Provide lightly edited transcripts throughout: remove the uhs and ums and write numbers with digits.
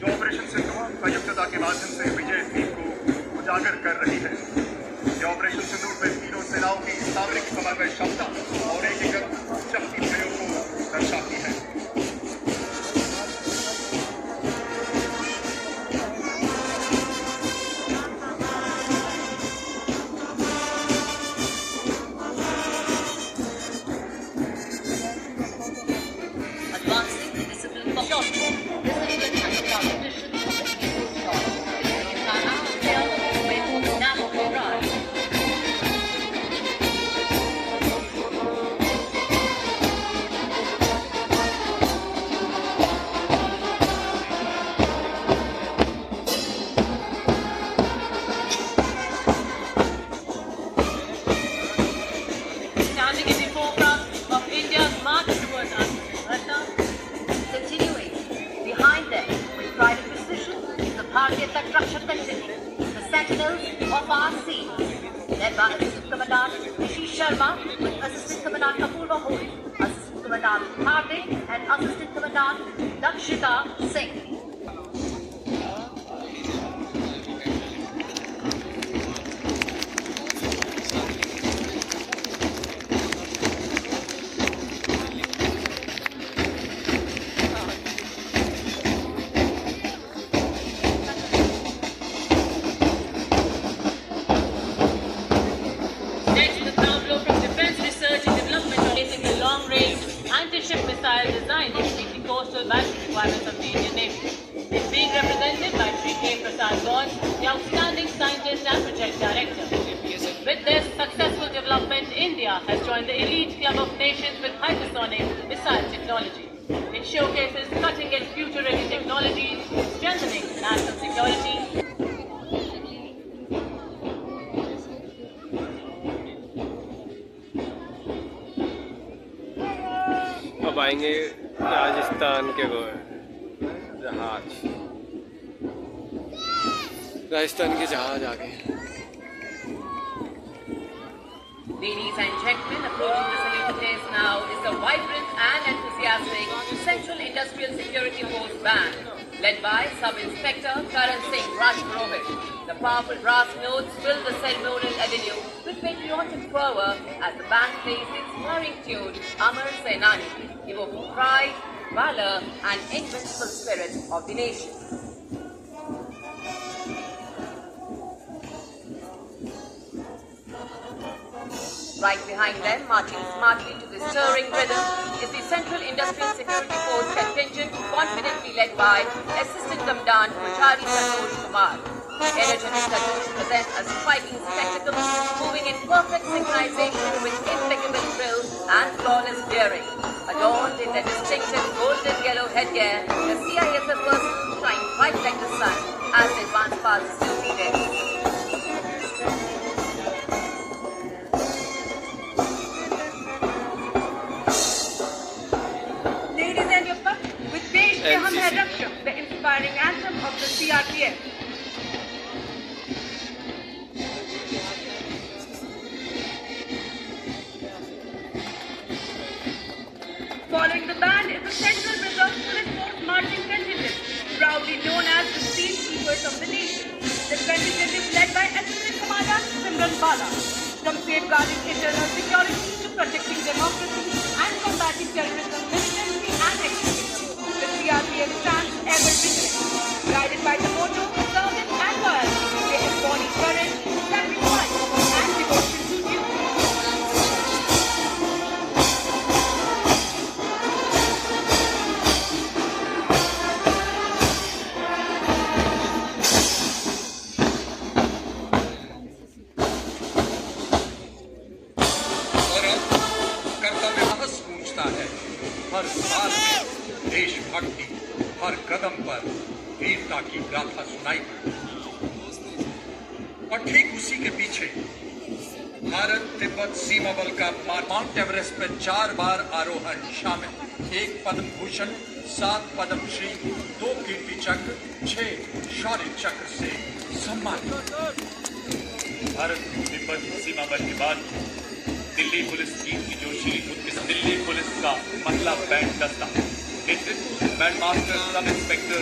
जो ऑपरेशन सिंधु संयुक्तता के माध्यम से विजय थीम को उजागर कर रही है। ये ऑपरेशन सिंधु में तीनों सेनाओं की सामरिक समन्वय क्षमता और एकीकृत शक्ति प्रयोग को दर्शाती है। The Sentinels of our sea, led by Assistant Commandant Rishi Sharma with Assistant Commandant Kapurva Hoy, Assistant Commandant Hardik and Assistant Commandant Dakshita Singh. Missile design to meet the coastal battle requirements of the Indian Navy. It's being represented by Sri K. Prasad Gaur, the outstanding scientist and project director. With this successful development, India has joined the elite club of nations with hypersonic missile technology. It showcases cutting-edge future-ready technologies, strengthening national security. अब आएंगे राजस्थान के जहाज, राजस्थान के जहाज आ गए। Ladies and gentlemen, approaching the salutation now is the vibrant and enthusiastic Central Industrial Security Force Band, led by Sub-Inspector Karan Singh Rajpurohit. The powerful brass notes fill the ceremonial avenue with patriotic fervor as the band plays its stirring tune Amar Senani, evoking pride, valor and invincible spirit of the nation. Right behind them, marching smartly to the stirring rhythm, is the Central Industrial Security Force contingent confidently led by Assistant Commandant Puchari Santosh Kumar. Energetic cartoons present a striking spectacle, moving in perfect synchronization with impeccable thrill and flawless daring. Adorned in their distinctive golden yellow headgear, the CISF personnel shine bright like the sun as they advance past the duty decks. The inspiring anthem of the CRPF. Following the band is the Central Reserve Police Force marching contingent, proudly known as the Peacekeepers of the nation. The contingent is led by Assistant Commandant Simran Bala. From safeguarding internal security to protecting democracy and combating terrorism, militancy and extremism, the CRPF stands ever vigilant. Guided by the motto, service and loyalty, they embody courage, sacrifice and devotion to duty. हर सांस में देशभक्ति, हर कदम पर वीरता की गाथा सुनाई पड़ती। और ठीक उसी के पीछे भारत तिब्बत सीमा बल का माउंट एवरेस्ट पर 4 बार आरोहण शामिल, 1 पद्म भूषण, 7 पद्मश्री, 2 कीर्ति चक्र, 6 शौर्य चक्र से सम्मानित। भारत तिब्बत सीमा बल के बाद दिल्ली पुलिस की जोशीली खुद दिल्ली पुलिस का महिला बैंड दस्ता नेतृत्व बैंड मास्टर सब इंस्पेक्टर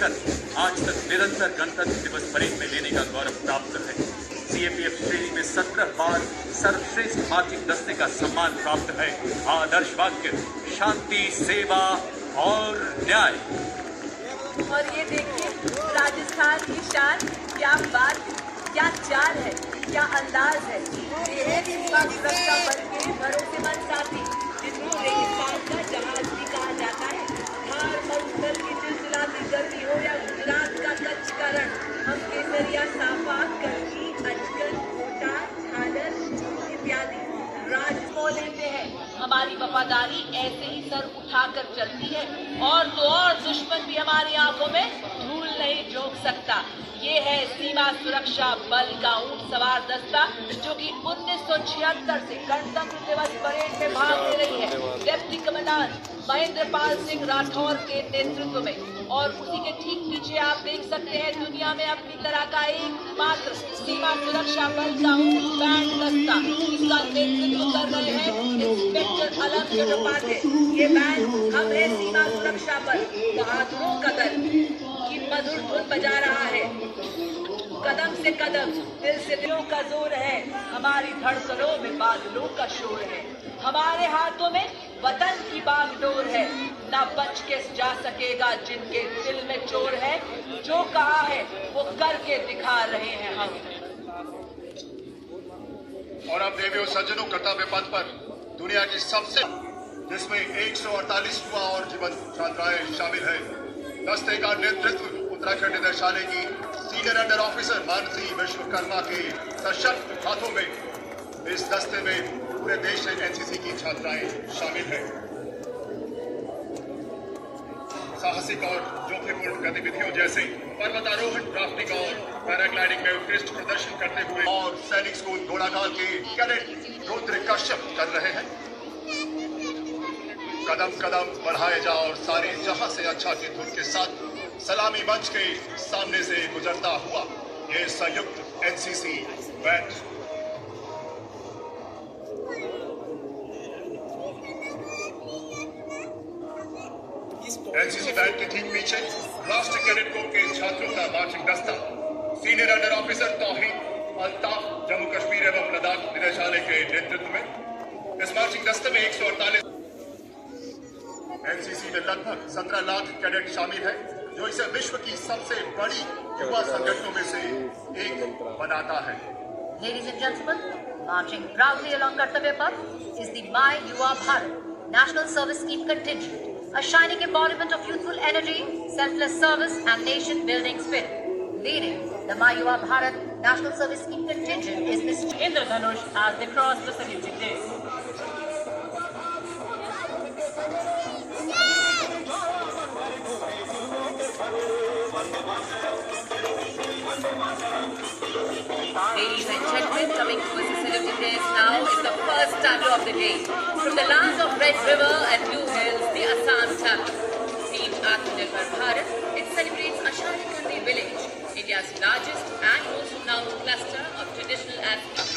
लेकर आज तक निरंतर गणतंत्र दिवस परेड में लेने का गौरव प्राप्त है। सीएपीएफ श्रेणी में 17 बार सर्वश्रेष्ठ मार्चिंग दस्ते का सम्मान प्राप्त है। आदर्श वाक्य शांति, सेवा और न्याय। और ये देखिए राजस्थान की शान, क्या बात, क्या चाल है, क्या अंदाज है। ये है सीमा सुरक्षा बल के भरोसेमंद साथी, जिनको रेगिस्तान का जहाज भी कहा जाता है। थार मरुस्थल की चिलचिलाती गर्मी हो या गुजरात का कच्छ का रण, हम केसरिया, साफा, करनी, अजगन, कोटा, झालर इत्यादि राज को लेते हैं। हमारी वफादारी ऐसे ही सर उठाकर चलती है, और तो और दुश्मन भी हमारी आंखों में धूल नहीं झोंक सकता। ये है सीमा सुरक्षा बल का ऊंट सवार दस्ता, जो कि 1976 से गणतंत्र दिवस परेड में भाग ले रही है। डिप्टी कमांडर महेंद्र पाल सिंह राठौर के नेतृत्व में। और उसी के ठीक पीछे आप देख सकते हैं दुनिया में अपनी तरह का एकमात्र सीमा सुरक्षा बल का ऊंट बैंड दस्ता। इसका नेतृत्व कर रहे हैं इंस्पेक्टर अलग चट्टोपाध्याय। ये बैंड हम है सीमा सुरक्षा बल, बहादुरों का दल की मधुर धुन बजा रहा है। कदम से कदम, दिल से दिलों का जोर है, हमारी धड़कनों में बादलों का शोर है। हमारे हाथों में वतन की बागडोर है, ना बच के जा सकेगा जिनके दिल में चोर है। जो कहा है वो करके दिखा रहे हैं हम। और अब देवी और सज्जनों, कर्तव्य पथ पर दुनिया की सबसे, जिसमें 148 युवा और जीवन छात्राएं शामिल है। दस्ते का नेतृत्व उत्तराखंड निदेशालय की senior under officer Mansi Vishwakarma के सशक्त हाथों में। इस दस्ते में पूरे देश से एनसीसी की छात्राएं शामिल हैं। साहसिक और जोखिमपूर्ण गतिविधियों जैसे पर्वतारोहण, राफ्टिंग और पैराग्लाइडिंग में उत्कृष्ट प्रदर्शन करते हुए और सैनिक स्कूल घोड़ाखाल के कैडेट रुद्र कश्यप कर रहे हैं। कदम कदम बढ़ाए जाओ और सारे जहां से अच्छा की धुन के साथ सलामी मंच के सामने से गुजरता हुआ ये संयुक्त एनसीसी बैंड। एनसीसी बैंड के ठीक पीछे राष्ट्रीय कैडेट कोर के छात्रों का मार्चिंग दस्ता सीनियर अंडर ऑफिसर तौहीद अल्ताफ, जम्मू कश्मीर एवं लद्दाख निदेशालय के नेतृत्व में। इस मार्चिंग दस्ते में 148 एनसीसी में लगभग 17 लाख कैडेट शामिल है, जो इसे विश्व की सबसे बड़ी युवा संगठनों में से एक बनाता है। Ladies and gentlemen, marching proudly along Kartavya Path is the My Yuva Bharat National Service Scheme contingent, a shining embodiment of youthful energy, selfless service and nation-building spirit. Leading the My Yuva Bharat National Service Scheme contingent is Mr. Indradhanush as they cross the saluting day. Ladies and gentlemen, coming towards the saluting days now is the first tableau of the day. From the lands of Red River and Blue Hills, the Assam tableau. Themed Atmanirbhar Bharat, it celebrates Ashani Kandi village, India's largest and most renowned cluster of traditional athletes.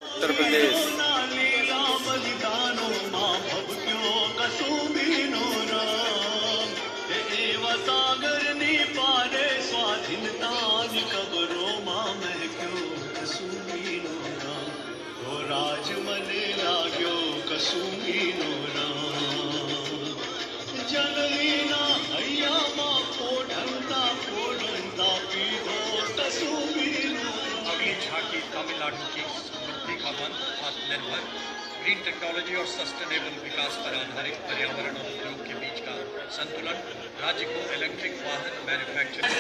Uttar Pradesh अगली झांकी तमिलनाडु की समृद्धि का मन आत्मनिर्भर, green technology और sustainable विकास पर आधारित पर्यावरण और उद्योग के बीच का संतुलन। राज्य को इलेक्ट्रिक वाहन मैन्युफैक्चरिंग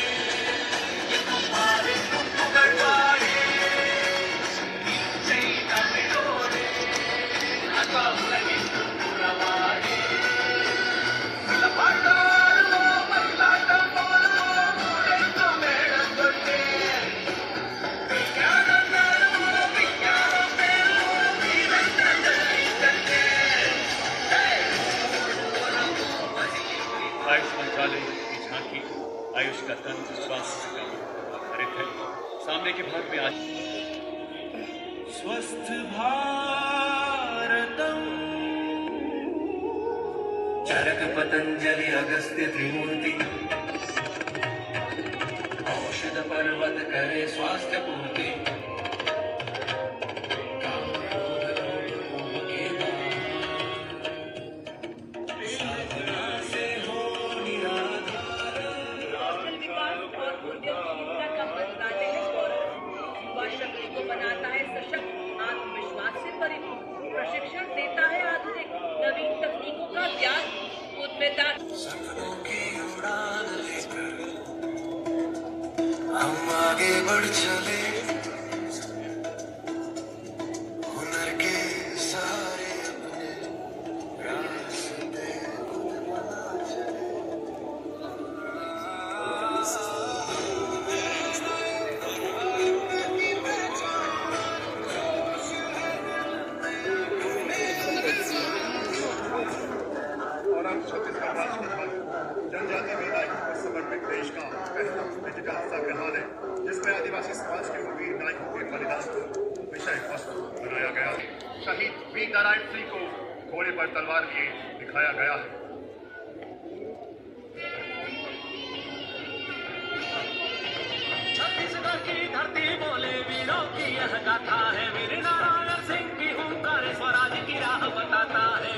शौचालय की झांकी आयुष का तंत्र स्वास्थ्य का आधारित है। सामने के भाग में आज स्वस्थ भारतम चरक पतंजलि अगस्त्य त्रिमूर्ति औषध पर्वत करे स्वास्थ्य पूर्ति बनाता है सशक्त, आत्मविश्वास से परिपूर्ण, प्रशिक्षण देता है आधुनिक नवीन तकनीकों का ज्ञान, उद्यमिता। सपनों की उड़ान लेकर हम आगे बढ़ चले, हुनर के सहारे अपने रास्ते खुद बना चले। और अब छत्तीसगढ़ राष्ट्र ध्वज जनजातीय नायकों को समर्पित देश का पहला डिजिटल संग्रहालय, जिसमें आदिवासी समाज के वीर नायकों के बलिदान को विषय वस्तु बनाया गया है। शहीद वीर नारायण सिंह को घोड़े पर तलवार लिए दिखाया गया है। छत्तीसगढ़ की धरती बोले वीरों की यह गाथा है, वीर नारायण सिंह की हुंकार स्वराज की राह बताता है।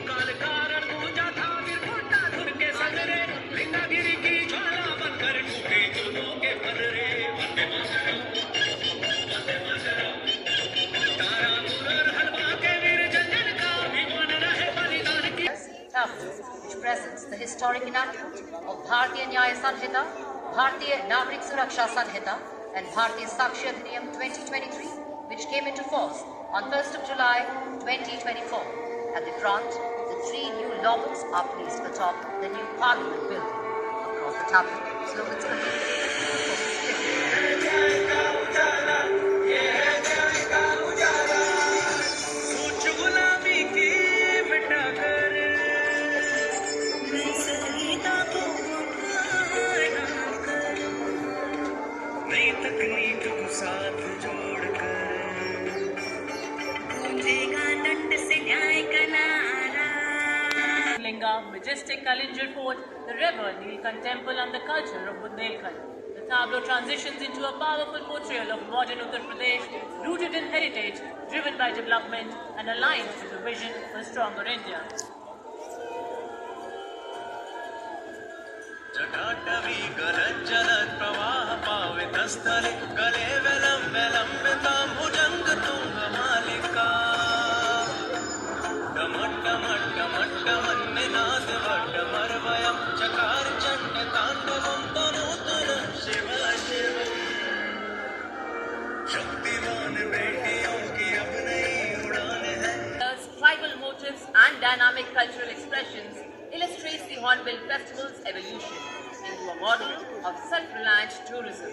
काल कारण पूजा था वीर घोटा धुन के सगरे, लिंगागिरी की ज्वाला बनकर टूटे जुनों के फर्रे। वंदे मातरम, वंदे मातरम। तारा मुरर हलवा के वीर जंजन का अभिमान रहे बलिदान की। Which presents the historic enactment of Bharatiya Nyaya Sanhita, Bharatiya Nagrik Suraksha Sanhita, and Bharatiya Sakshi Adhiniyam 2023, which came into force on 1st of July 2024. At the front, the 3 new logos are placed atop the new Parliament building. Across the tablet, slogans continue. सोच गुलामी की मिटाकर नई तकनीक को साथ जोड़कर गूंजेगा दंड से न्याय का नारा। Linga, majestic Kalinjar Fort, the river, Nilkant Temple and the culture of Bundelkhand. The tableau transitions into a powerful portrayal of modern Uttar Pradesh, rooted in heritage, driven by development and aligned with the vision for a stronger India. जटाटवी गलज्जलत् प्रवाह पावित स्थले गले विलम्बे लम्बितां भुजङ्ग तुङ्गमालिका डमट्टमट्टमट्टमन्निनाद वट्टमर्वयं चकार चण्ड ताण्डवं तनोतरं शिव शिव। शक्तिमान बेटियों की अब नई उड़ान है। Tribal motifs and dynamic cultural expressions illustrates the Hornbill Festival's evolution into a model of self-reliant tourism.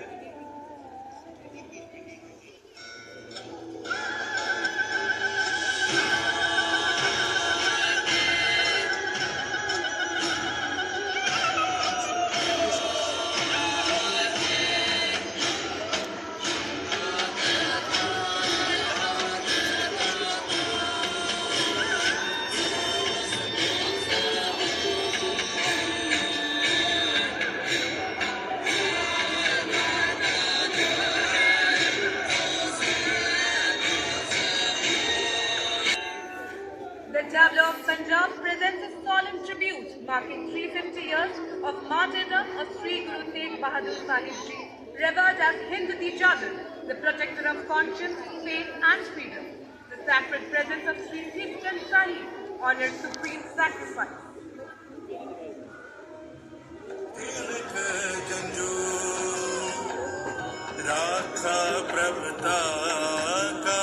The tableau of Punjab presents a solemn tribute marking 350 years of martyrdom of Sri Guru Tegh Bahadur Sahib Ji, revered as Hind Di Jagat, the protector of conscience, faith and freedom. The sacred presence of Sri Hindchand Sahib honored supreme sacrifice. राखा प्रभुता का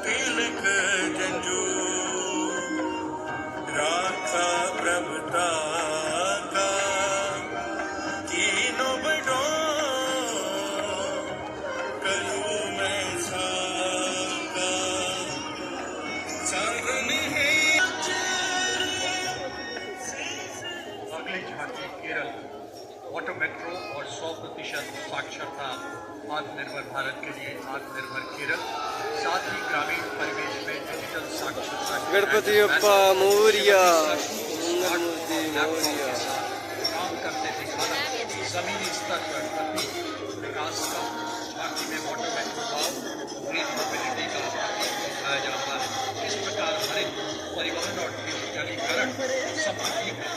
तिलक जंजू, राखा प्रभुता का तीनों बड़ों कलू में साका साधन है गणपति बप्पा मोरिया, मंगलमूर्ति मोरिया। काम करते दिखाना जमीनी स्तर पर प्रतीक विकास का, झांकी में वाटर में प्रभाव, ग्रीन मोबिलिटी का प्रतीक दिखाया जाता है। इस प्रकार हरित परिवहन और डिजिटलीकरण सब प्रतीक हैं।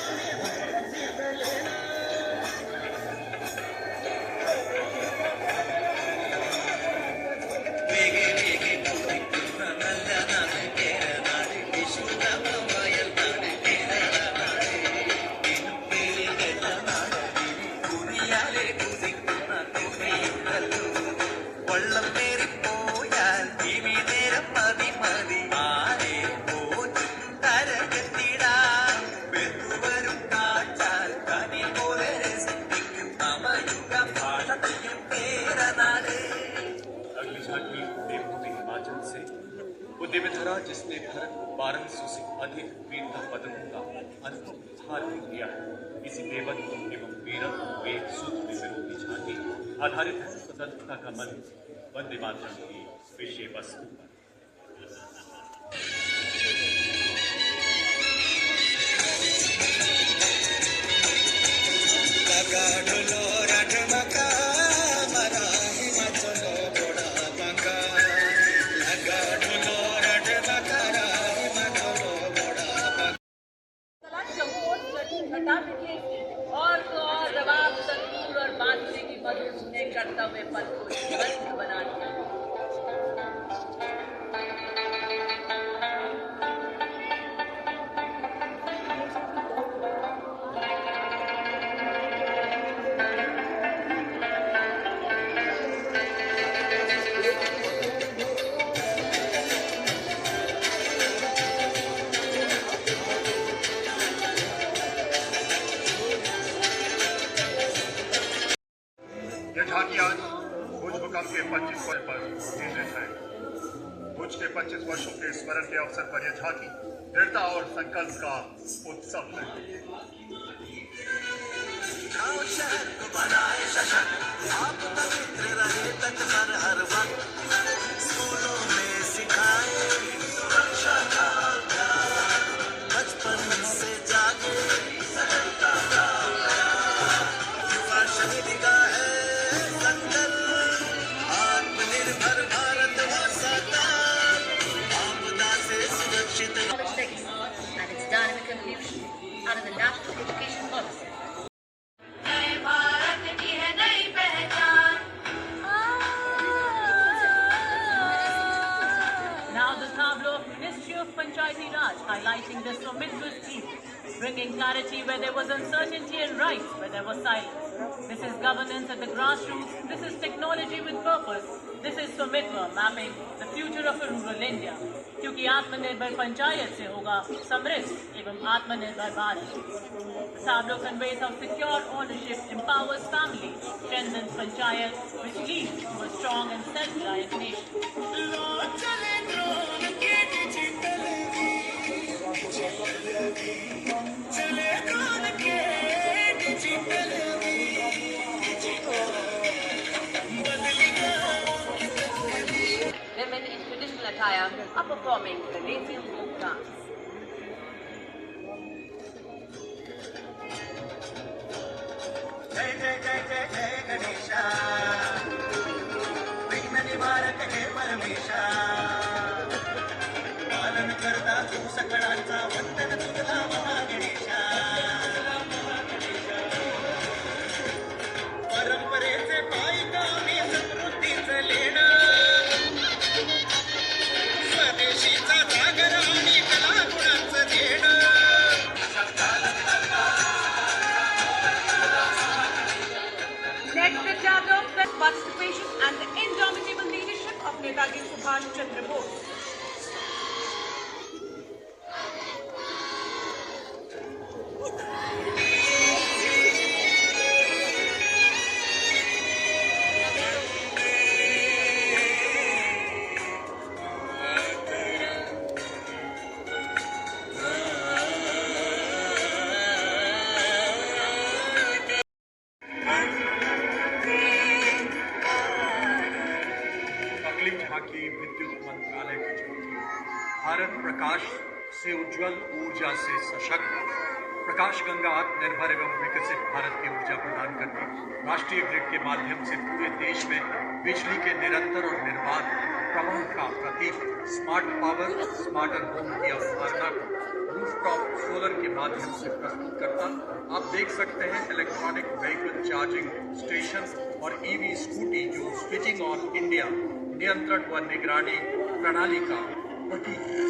अगली झांकी देवभूमि हिमाचल से उद्यमधरा, जिसने भारत को 1200 से अधिक वीरता पदकों का अनुभव उपहार दिया है। इसी देवत्व एवं वीरत्व वेद सूत्र में विरोधी झांकी आधारित है स्वतंत्रता का मंत्र वंदे मातरम की विषय वस्तु पर। और तो और रबाब, संतूर और बांसुरी की मधुर धुनें कर्तव्य पथ को जीवंत बना दिया। यह झांकी आज भुज भूकंप के 25 वर्ष पर केंद्रित है। भुज के 25 वर्षों के स्मरण के अवसर पर यह झांकी दृढ़ता और संकल्प का उत्सव है। And its dynamic evolution under the National Education Policy. Now the tableau of Ministry of Panchayati Raj highlighting the Swamitva scheme, bringing clarity where there was uncertainty and rights where there was silence. This is governance at the grassroots. This is technology with purpose. This is Swamitva mapping the future of a rural India. क्योंकि आत्मनिर्भर पंचायत से होगा समृद्ध एवं आत्मनिर्भर Bharat. The tableau conveys how secure ownership empowers families, strengthens panchayat, which leads to a strong and self-reliant nation. Women in traditional attire are performing the Rasian folk dance. जय जय जय जय जय गणेशा, विघ्न निवारक हे परमेशा, पालन करता तू सकळांचा, वंदन तुझला महागणेशा. परंपरेचे पायिका मी समृद्धीचं लेणं, स्वदेशीचा जागर आणि कला से उज्जवल, ऊर्जा से सशक्त, प्रकाश गंगा आत्मनिर्भर एवं विकसित भारत की ऊर्जा प्रदान करती, राष्ट्रीय ग्रिड के माध्यम से पूरे देश में बिजली के निरंतर और निर्बाध प्रवाह का प्रतीक, स्मार्ट पावर, स्मार्टर होम की अवधारणा को रूफटॉप सोलर के माध्यम से प्रस्तुत करता। आप देख सकते हैं इलेक्ट्रॉनिक व्हीकल चार्जिंग स्टेशन और ईवी स्कूटी जो स्विचिंग ऑन इंडिया नियंत्रण व निगरानी प्रणाली का प्रतीक है।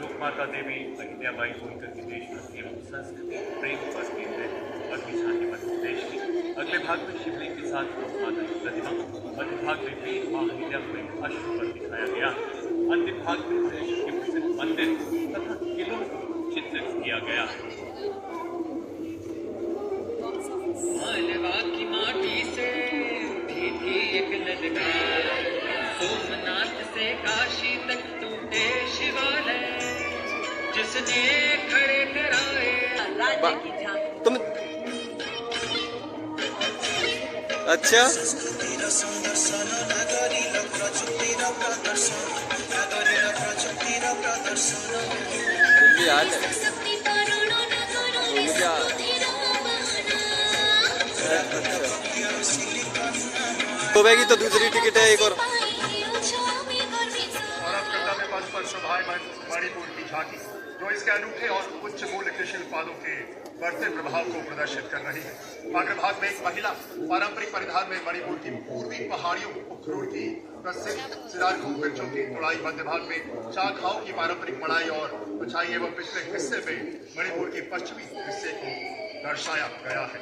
लोकमाता देवी अहिल्याबाई होलकर की देशभक्ति एवं संस्कृति प्रेम पर केंद्रित और झांकी मध्य प्रदेश की। अगले भाग में शिवलिंग के साथ लोकमाता की प्रतिमा, मध्य भाग में वीर मां अहिल्या को एक अश्व पर दिखाया गया। अंतिम भाग में देश के प्रसिद्ध मंदिर तथा किलों को चित्रित किया गया। मालवा की माटी से उठी थी एक ललकार, सोमनाथ से काशी तक टूटे शिवालय, जिसने खड़े कराए राज्य की झांकी। तुम अच्छा याद है तो बैगी तो दूसरी टिकट है एक और। और अब कर्तव्य पथ पर शोभायमान मणिपुर की झांकी, जो इसके अनूठे और उच्च मूल्य कृषि उत्पादों के बढ़ते प्रभाव को प्रदर्शित कर रही है। अग्रभाग में एक महिला पारंपरिक परिधान में मणिपुर की पूर्वी पहाड़ियों उखरूल की प्रसिद्ध सिरारखू वृक्षों की तोड़ाई, मध्य भाग में शाखाओं की पारंपरिक मड़ाई और बछाई एवं पिछले हिस्से में मणिपुर के पश्चिमी हिस्से को दर्शाया गया है।